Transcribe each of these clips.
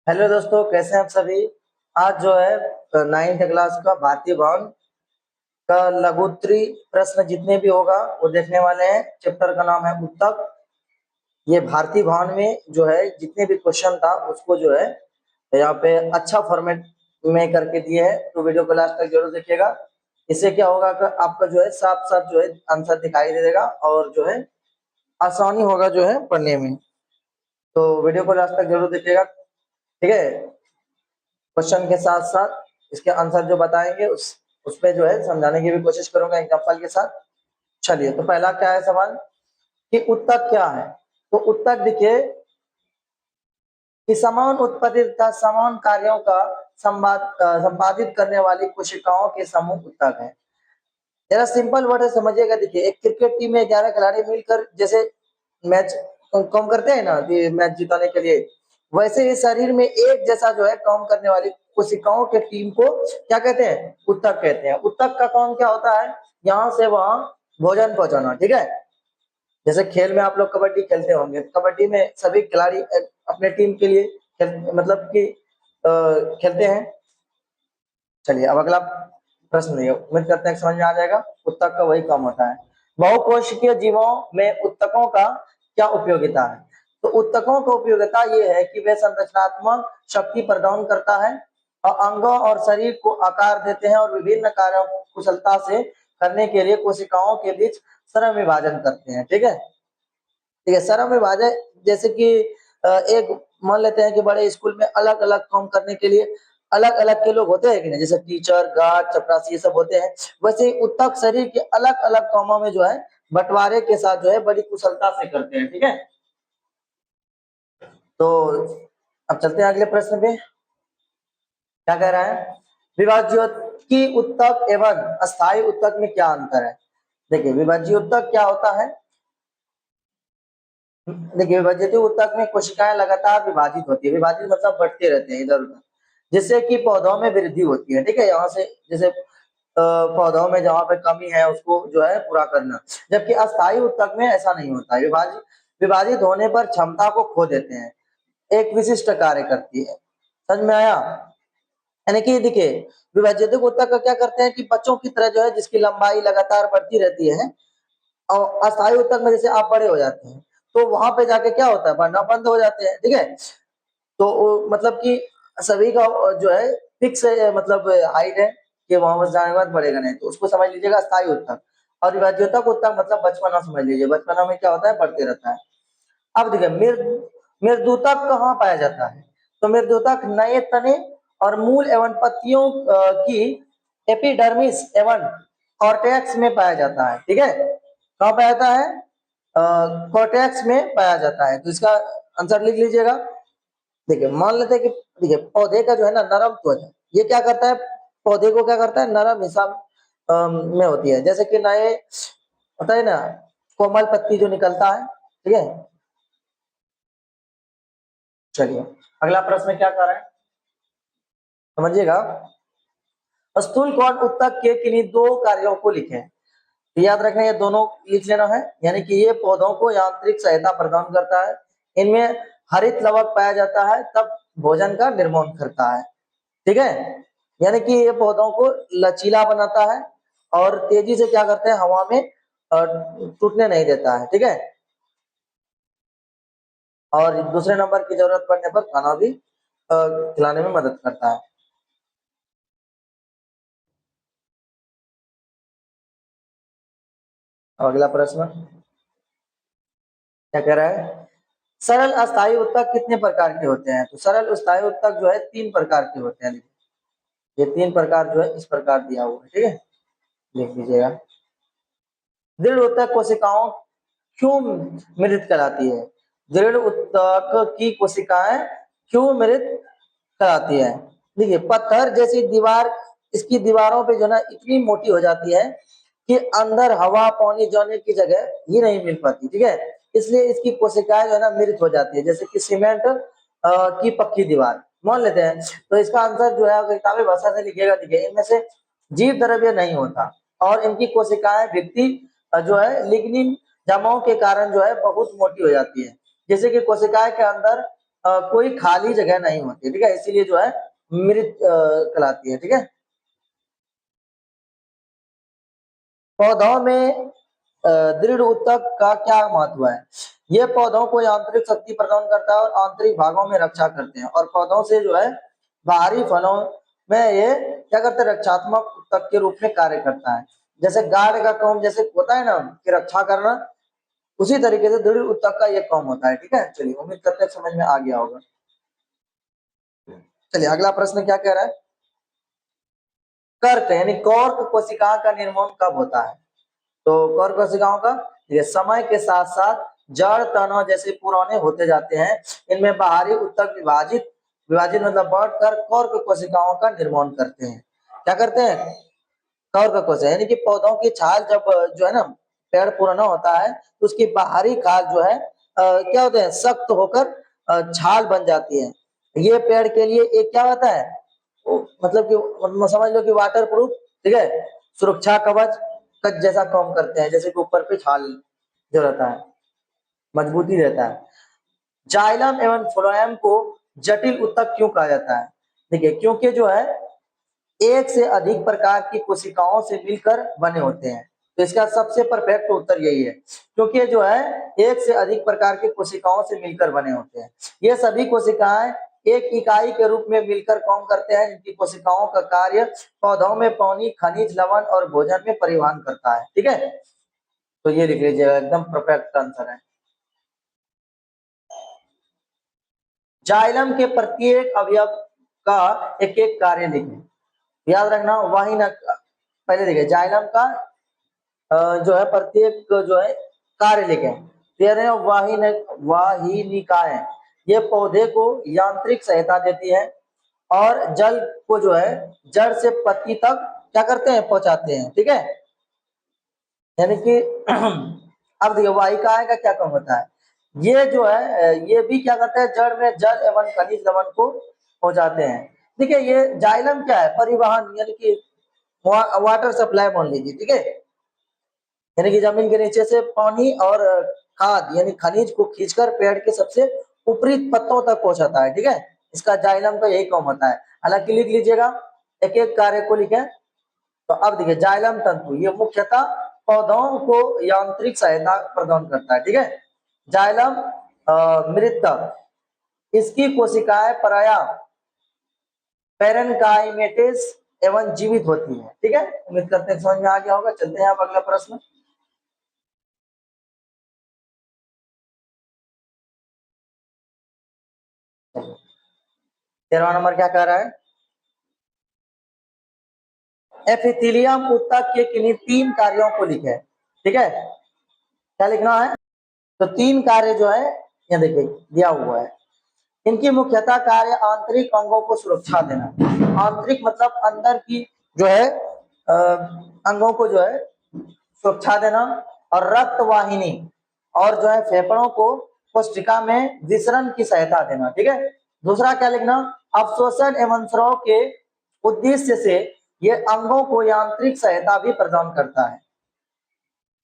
Hello दोस्तों, कैसे हैं आप सभी। आज जो है 9th क्लास का भारतीय भवन का लघुत्तरी प्रश्न जितने भी होगा वो देखने वाले हैं। चैप्टर का नाम है उत्तक। ये भारतीय भवन में जो है जितने भी क्वेश्चन था उसको जो है यहाँ पे अच्छा फॉर्मेट में करके दिए हैं, तो वीडियो को लास्ट तक जरूर देखिएगा। इससे क्या होगा कि आपका जो है साफ साफ जो है आंसर दिखाई दे देगा और जो है आसानी होगा जो है पढ़ने में। तो वीडियो को लास्ट तक जरूर देखिएगा, ठीक है। क्वेश्चन के साथ साथ इसके आंसर जो बताएंगे उस पे जो है समझाने की भी कोशिश करूंगा एग्जांपल के साथ। चलिए, तो पहला क्या है सवाल कि उत्तक क्या है। तो उत्तक देखिए कि समान उत्पत्ति तथा समान कार्यों का संपादित करने वाली कोशिकाओं के समूह उत्तक है। जरा सिंपल वर्ड है, समझिएगा। देखिए, एक क्रिकेट टीम में 11 खिलाड़ी मिलकर जैसे मैच कम करते हैं ना कि मैच जिताने के लिए, वैसे ही शरीर में एक जैसा जो है काम करने वाली कोशिकाओं के टीम को क्या कहते हैं? उत्तक कहते हैं। उत्तक का काम क्या होता है? यहाँ से वहां भोजन पहुंचाना, ठीक है। जैसे खेल में आप लोग कबड्डी खेलते होंगे, कबड्डी में सभी खिलाड़ी अपने टीम के लिए मतलब कि खेलते हैं। चलिए, अब अगला प्रश्न है, उम्मीद करते हैं समझ में आ जाएगा। उत्तक का वही काम होता है। बहुकोशिकीय जीवों में उत्तकों का क्या उपयोगिता है? तो उत्तकों का उपयोगिता ये है कि वे संरचनात्मक शक्ति प्रदान करता है और अंगों और शरीर को आकार देते हैं और विभिन्न कार्यों को कुशलता से करने के लिए कोशिकाओं के बीच श्रम विभाजन करते हैं, ठीक है। ठीक है, श्रम विभाजन जैसे कि एक मान लेते हैं कि बड़े स्कूल में अलग अलग काम करने के लिए अलग अलग के लोग होते हैं कि नहीं, जैसे टीचर, गार्ड, चपरासी, ये सब होते हैं। वैसे ही उत्तक शरीर के अलग अलग कामों में जो है बंटवारे के साथ जो है बड़ी कुशलता से करते हैं, ठीक है। तो अब चलते हैं अगले प्रश्न पे। क्या कह रहा है? विभाज्योत्की उत्तक एवं अस्थायी उत्तक में क्या अंतर है? देखिए, विभाज्य उत्तक क्या होता है। देखिए, विभाज्य उत्तक में कोशिकाएं लगातार विभाजित होती है। विभाजित मतलब बढ़ते रहते हैं इधर उधर, जिससे कि पौधों में वृद्धि होती है, ठीक है। यहाँ से जैसे पौधों में जहाँ पे कमी है उसको जो है पूरा करना। जबकि अस्थायी उत्तक में ऐसा नहीं होता है। विभाजित विभाजित होने पर क्षमता को खो देते हैं, एक विशिष्ट कार्य करती है। समझ में आया? यानी कि देखिए, विभाजित उत्तक का क्या करते हैं कि बच्चों की तरह जो है जिसकी लंबाई लगातार बढ़ती रहती है, और अस्थायी उत्तक में जैसे आप बड़े हो जाते हैं तो वहां पे जाके क्या होता है, बढ़ना बंद हो जाते हैं, ठीक है। तो मतलब कि सभी का जो है फिक्स मतलब हाइट है कि वहां बस जाने के बाद बढ़ेगा नहीं, तो उसको समझ लीजिएगा अस्थायी उत्तक। और विभाज्योतक उत्तक मतलब बचपना समझ लीजिए, बचपना में क्या होता है, बढ़ते रहता है। अब देखिए, मृदुतक कहाँ पाया जाता है? तो मृदुतक नए तने और मूल एवं पत्तियों की एपिडर्मिस एवं कॉर्टेक्स में पाया जाता है, ठीक है। कहाँ पाया जाता है? कॉर्टेक्स में पाया जाता है। तो इसका आंसर लिख लीजिएगा। देखिए, मान लेते हैं कि देखिए पौधे का जो है ना नरम त्वचा, ये क्या करता है, पौधे को क्या करता है, नरम हिस्सा में होती है। जैसे कि नए होता है ना कोमल पत्ती जो निकलता है, ठीक है। चलिए, अगला प्रश्न क्या कर रहा है, समझिएगा। स्थूल कोण उत्तक के किन्हीं दो कार्यों को लिखें। तो याद रखना, ये दोनों लिख लेना है। यानी कि ये पौधों को यांत्रिक सहायता प्रदान करता है, इनमें हरित लवक पाया जाता है, तब भोजन का निर्माण करता है, ठीक है। यानी कि ये पौधों को लचीला बनाता है और तेजी से क्या करते हैं, हवा में टूटने नहीं देता है, ठीक है। और दूसरे नंबर की जरूरत पड़ने पर खाना भी खिलाने में मदद करता है। अगला प्रश्न क्या कह रहा है? सरल अस्थायी उत्तक कितने प्रकार के होते हैं? तो सरल अस्थायी उत्तक जो है 3 प्रकार के होते हैं। ये 3 प्रकार जो है इस प्रकार दिया हुआ है, ठीक है, लिख लीजिएगा। दृढ़ उत्तक कोशिकाओं क्यों मृत कहलाती है? दृढ़ उत्तक की कोशिकाएं क्यों मृत कहलाती है? देखिए, पत्थर जैसी दीवार, इसकी दीवारों पे जो ना इतनी मोटी हो जाती है कि अंदर हवा पानी जाने की जगह ही नहीं मिल पाती, ठीक है। इसलिए इसकी कोशिकाएं जो है ना मृत हो जाती है, जैसे कि सीमेंट की पक्की दीवार मान लेते हैं। तो इसका आंसर जो है किताबी भाषा से लिखिएगा। देखिए, इनमें से जीव द्रव्य नहीं होता और इनकी कोशिकाएं व्यक्ति जो है लिग्निन जमाव के कारण जो है बहुत मोटी हो जाती है। जैसे कि कोशिकाएं के अंदर कोई खाली जगह नहीं होती, ठीक है, इसीलिए जो है मृत कहलाती है, ठीक है। पौधों में दृढ़ ऊतक का क्या महत्व है? ये पौधों को यांत्रिक शक्ति प्रदान करता है और आंतरिक भागों में रक्षा करते हैं, और पौधों से जो है बाहरी फलों में ये क्या करते हैं, रक्षात्मक ऊतक के रूप में कार्य करता है। जैसे गार्ड का काम जैसे होता है ना कि रक्षा करना, उसी तरीके से दृढ़ ऊतक का ये काम होता है, ठीक है। चलिए, उम्मीद करते हैं समझ में आ गया होगा। चलिए, अगला प्रश्न क्या कह रहा है? कर्क यानी कॉर्क कोशिका का निर्माण कब होता है? तो कॉर्क कोशिकाओं का ये समय के साथ साथ जड़ तनों जैसे पुराने होते जाते हैं, इनमें बाहरी ऊतक विभाजित विभाजित मतलब बढ़कर कॉर्क कोशिकाओं का निर्माण करते हैं। क्या करते हैं? कॉर्क कोशिका यानी कि पौधों की छाल जब जो है ना पेड़ पुराना होता है तो उसकी बाहरी खाल जो है क्या होते हैं, सख्त होकर छाल बन जाती है। ये पेड़ के लिए एक क्या होता है, मतलब कि समझ लो कि वाटर प्रूफ, ठीक है, सुरक्षा कवच का जैसा काम करते हैं, जैसे कि ऊपर पे छाल जो रहता है मजबूती रहता है। जाइलम एवं फ्लोएम को जटिल ऊतक क्यों कहा जाता है? देखिए, क्योंकि जो है एक से अधिक प्रकार की कोशिकाओं से मिलकर बने होते हैं। तो इसका सबसे परफेक्ट उत्तर यही है, क्योंकि जो है एक से अधिक प्रकार की कोशिकाओं से मिलकर बने होते हैं। ये सभी कोशिकाएं एक इकाई के रूप में मिलकर काम करते हैं, जिनकी कोशिकाओं का कार्य पौधों में पानी, खनिज, लवण और भोजन में परिवहन करता है, ठीक है। तो ये लिख लीजिएगा, एकदम परफेक्ट आंसर है। जाइलम के प्रत्येक अवयव का एक एक कार्य लिखें। याद रखना, वाहिना पहले देखिए जाइलम का जो है प्रत्येक जो है कार्य लिखें। कह रहे हैं वाहिनिकाएं, ये पौधे को यांत्रिक सहायता देती है और जल को जो है जड़ से पत्ती तक क्या करते हैं, पहुंचाते हैं, ठीक है। यानी कि अब देखिए वाहिकाएं का क्या काम होता है, ये जो है ये भी क्या करते हैं, जड़ में जल एवं खनिज लवण को पहुंचाते हैं। देखिए, ये जाइलम क्या है, परिवहन यानी कि वाटर सप्लाई मान लीजिए, ठीक है, यानी कि जमीन के नीचे से पानी और खाद यानी खनिज को खींचकर पेड़ के सबसे ऊपरी पत्तों तक पहुंचाता है, ठीक है। इसका जाइलम का यही काम होता है। हालांकि लिख लीजिएगा, एक एक कार्य को लिखें। तो अब देखिए जाइलम तंतु ये मुख्यतः पौधों को यांत्रिक सहायता प्रदान करता है, ठीक है। जाइलम मृतक, इसकी कोशिकाएं प्रायः पैरेनकाइमेटिस एवं जीवित होती है, ठीक है। उम्मीद करते हैं समझ में आ गया होगा। चलते हैं अब अगला प्रश्न। तेरहवां नंबर क्या कह रहा है? एपिथेलियम ऊतक के किन्हीं तीन कार्यों को लिखे, ठीक है। क्या लिखना है? तो तीन कार्य जो है ये देखिए दिया हुआ है। इनकी मुख्यतः कार्य आंतरिक अंगों को सुरक्षा देना। आंतरिक मतलब अंदर की जो है अंगों को जो है सुरक्षा देना, और रक्त वाहिनी और जो है फेफड़ों को कोशिका में विसरण की सहायता देना, ठीक है। दूसरा क्या लिखना? अवशोषण एवं स्राव के उद्देश्य से ये अंगों को यांत्रिक सहायता भी प्रदान करता है।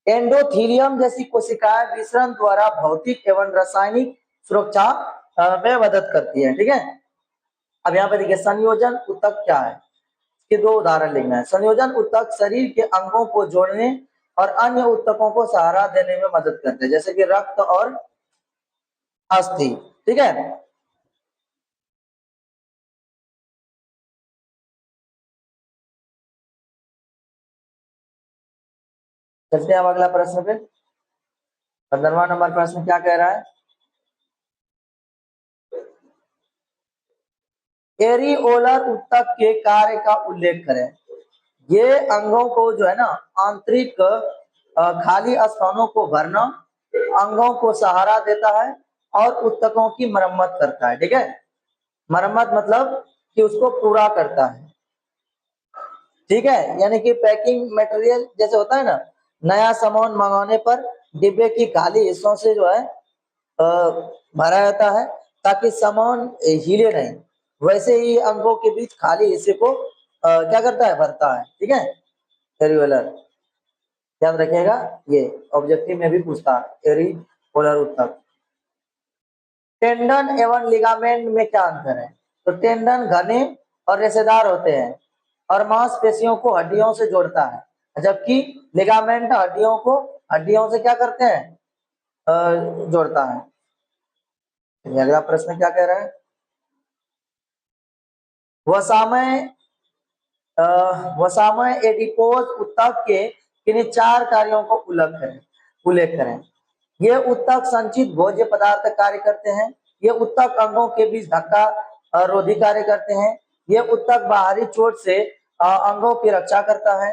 एंडोथीलियम जैसी कोशिकाएं विसरण द्वारा भौतिक एवं रासायनिक सुरक्षा में मदद करती है, ठीक है। अब यहाँ पे देखिए संयोजन ऊतक क्या है, इसके दो उदाहरण लिखना है। संयोजन ऊतक शरीर के अंगों को जोड़ने और अन्य ऊतकों को सहारा देने में मदद करते हैं, जैसे कि रक्त और अस्थि, ठीक है। चलते हैं अब अगला प्रश्न पे। 15वां नंबर प्रश्न क्या कह रहा है? एरिओलर ऊतक के कार्य का उल्लेख करें। ये अंगों को जो है ना आंतरिक खाली स्थानों को भरना, अंगों को सहारा देता है और ऊतकों की मरम्मत करता है, ठीक है। मरम्मत मतलब कि उसको पूरा करता है, ठीक है। यानी कि पैकिंग मटेरियल जैसे होता है ना, नया सामान मंगाने पर डिब्बे की खाली हिस्सों से जो है भरा जाता है ताकि सामान हिले नहीं, वैसे ही अंगों के बीच खाली हिस्से को क्या करता है, भरता है, ठीक है। एरियोलर याद रखिएगा, ये ऑब्जेक्टिव में भी पूछता है एरियोलर उत्तक। टेंडन एवं लिगामेंट में क्या अंतर है? तो टेंडन घने और रेशेदार होते हैं और मांसपेशियों को हड्डियों से जोड़ता है, जबकि लिगामेंट हड्डियों से क्या करते हैं? जोड़ता है। अगला प्रश्न क्या कह रहा है? वसामय एडिपोज ऊतक के किन्हीं 4 कार्यों को उल्लेख करें। ये ऊतक संचित भोज्य पदार्थ कार्य करते हैं। ये ऊतक अंगों के बीच धक्का रोधी कार्य करते हैं। ये ऊतक बाहरी चोट से अंगों की रक्षा करता है।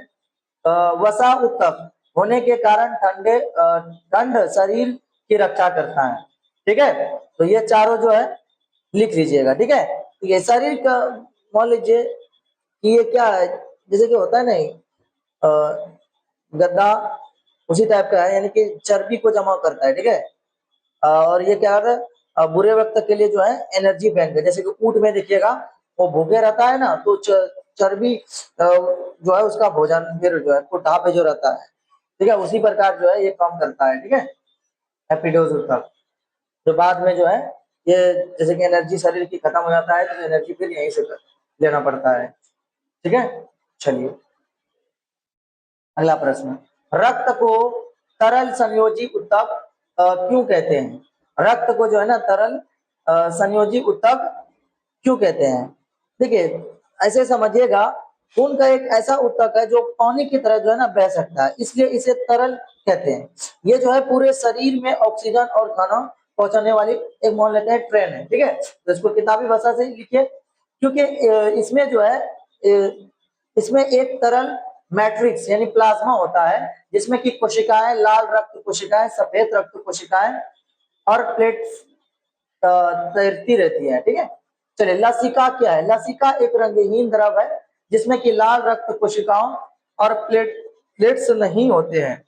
वसा ऊतक होने के कारण ठंड शरीर की रक्षा करता है। ठीक है, तो ये चारों जो है लिख लीजिएगा। ठीक है, तो ये शरीर का मान लीजिए कि ये क्या है, जैसे कि होता है नहीं गद्दा, उसी टाइप का है, यानी कि चर्बी को जमा करता है। ठीक है, और ये क्या है, बुरे वक्त के लिए जो है एनर्जी बैंक है। जैसे कि ऊंट में देखिएगा वो भूखे रहता है ना, तो चर्बी जो है उसका भोजन फिर जो है कुठा पे जो रहता है। ठीक है, उसी प्रकार जो है ये काम करता है। ठीक है, एपिडोज ऊतक जो बाद में जो है ये जैसे कि एनर्जी शरीर की खत्म हो जाता है तो एनर्जी फिर यहीं से लेना पड़ता है। ठीक है, चलिए अगला प्रश्न, रक्त को तरल संयोजी ऊतक क्यों कहते हैं? रक्त को जो है ना तरल संयोजी ऊतक क्यों कहते हैं? देखिए ऐसे समझिएगा, खून का एक ऐसा ऊतक है जो पानी की तरह जो है ना बह सकता है, इसलिए इसे तरल कहते हैं। ये जो है पूरे शरीर में ऑक्सीजन और खाना पहुंचाने वाली एक मान लेते हैं ट्रेन है। ठीक है, तो इसको किताबी भाषा से लिखिए, क्योंकि इसमें जो है इसमें एक तरल मैट्रिक्स यानी प्लाज्मा होता है, जिसमें कि कोशिकाएं, लाल रक्त कोशिकाएं, सफेद रक्त कोशिकाएं और प्लेट्स तैरती रहती है। ठीक है, चलिए लसिका क्या है? लसिका एक रंगहीन द्रव है जिसमें कि लाल रक्त कोशिकाओं और प्लेट्स नहीं होते हैं।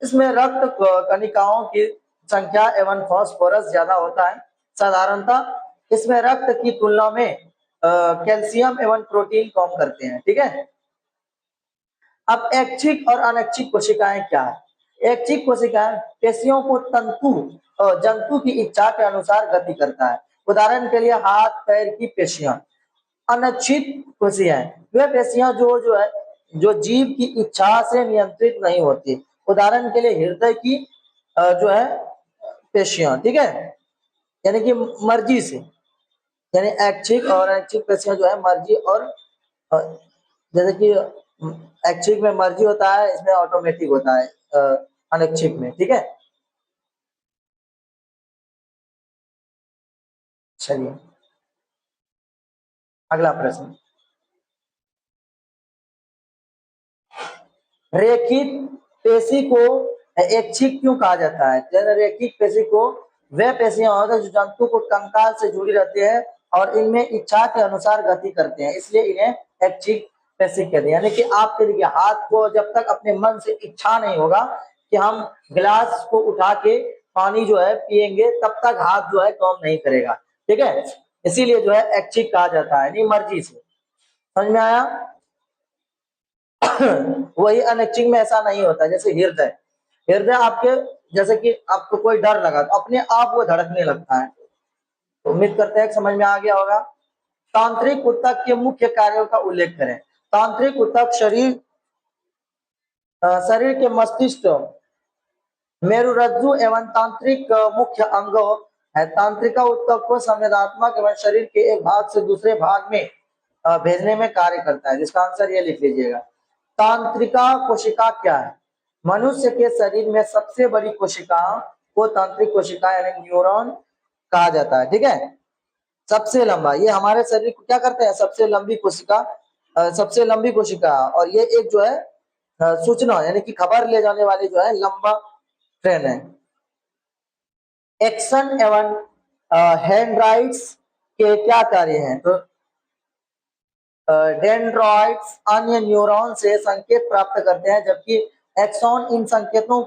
इसमें रक्त कणिकाओं की संख्या एवं फास्फोरस ज्यादा होता है। साधारणतः इसमें रक्त की तुलना में कैल्शियम एवं प्रोटीन कम करते हैं। ठीक है, अब ऐच्छिक और अनैच्छिक कोशिकाएं क्या है? ऐच्छिक कोशिकाएं पेशियों को जंतु की इच्छा के अनुसार गति करता है। उदाहरण के लिए हाथ पैर की पेशियां। अनैच्छिक कोशिकाएं वे पेशियां जो है जो जीव की इच्छा से नियंत्रित नहीं होती। उदाहरण के लिए हृदय की जो है पेशियां। ठीक है, यानी कि मर्जी से, यानी ऐच्छिक और अनैच्छिक पेशियां जो है मर्जी और जैसे कि ऐच्छिक में मर्जी होता है, इसमें ऑटोमेटिक होता है अनैच्छिक में। ठीक है, चलिए अगला प्रश्न, रेखित पेशी को ऐच्छिक क्यों कहा जाता है? रेखित पेशी को वे पेशियां होते हैं जो जंतु को कंकाल से जुड़ी रहती है और इनमें इच्छा के अनुसार गति करते हैं, इसलिए इन्हें ऐच्छिक पेशी कहते हैं। यानी कि आपके देखिए हाथ को जब तक अपने मन से इच्छा नहीं होगा कि हम गिलास को उठा के पानी जो है पिएंगे, तब तक हाथ जो है काम नहीं करेगा। ठीक है, इसीलिए जो है ऐच्छिक कहा जाता है, नहीं मर्जी से। समझ में आया? वही अनैच्छिक में ऐसा नहीं होता। जैसे हृदय, हृदय आपके जैसे कि आपको कोई डर लगा तो अपने आप वो धड़कने लगता है। तो उम्मीद करते हैं समझ में आ गया होगा। तांत्रिक ऊतक के मुख्य कार्यों का उल्लेख करें। तांत्रिक ऊतक शरीर के मस्तिष्क, मेरुरज्जु एवं तांत्रिक मुख्य अंग है। तांत्रिका ऊतक को संवेदनात्मक एवं शरीर के एक भाग से दूसरे भाग में भेजने में कार्य करता है, जिसका आंसर ये लिख लीजिएगा। तांत्रिका कोशिका क्या है? मनुष्य के शरीर में सबसे बड़ी कोशिका को तांत्रिक कोशिका यानी न्यूरॉन कहा जाता है। ठीक है, सबसे लंबा, ये हमारे शरीर को क्या करते हैं? सबसे लंबी कोशिका, सबसे लंबी कोशिका, और ये एक जो है सूचना यानी कि खबर ले जाने वाली जो है लंबा ट्रेन है। एक्शन एवं हैंड्राइट्स के क्या कार्य हैं? तो डेंड्राइट्स अन्य न्यूरॉन से संकेत प्राप्त करते हैं, जबकि एक्सॉन इन संकेतों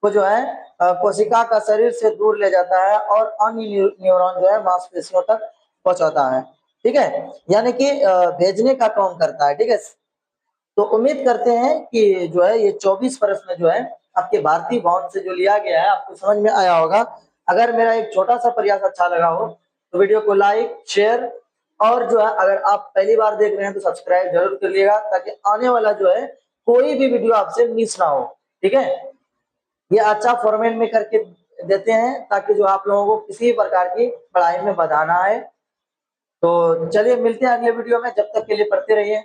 को जो है कोशिका का शरीर से दूर ले जाता है और अन्य न्यूरॉन जो है मांसपेशियों तक पहुंचाता है। ठीक है, यानी कि भेजने का काम करता है। ठीक है, तो उम्मीद करते हैं कि जो है ये 24 प्रश्न जो है आपके भारतीय भवन से जो लिया गया है आपको समझ में आया होगा। अगर मेरा एक छोटा सा प्रयास अच्छा लगा हो तो वीडियो को लाइक, शेयर और जो है अगर आप पहली बार देख रहे हैं तो सब्सक्राइब जरूर करिएगा, ताकि आने वाला जो है कोई भी वीडियो आपसे मिस ना हो। ठीक है, ये अच्छा फॉर्मेट में करके देते हैं ताकि जो आप लोगों को किसी भी प्रकार की पढ़ाई में बाधा ना आए। तो चलिए मिलते हैं अगले वीडियो में, जब तक के लिए पढ़ते रहिए।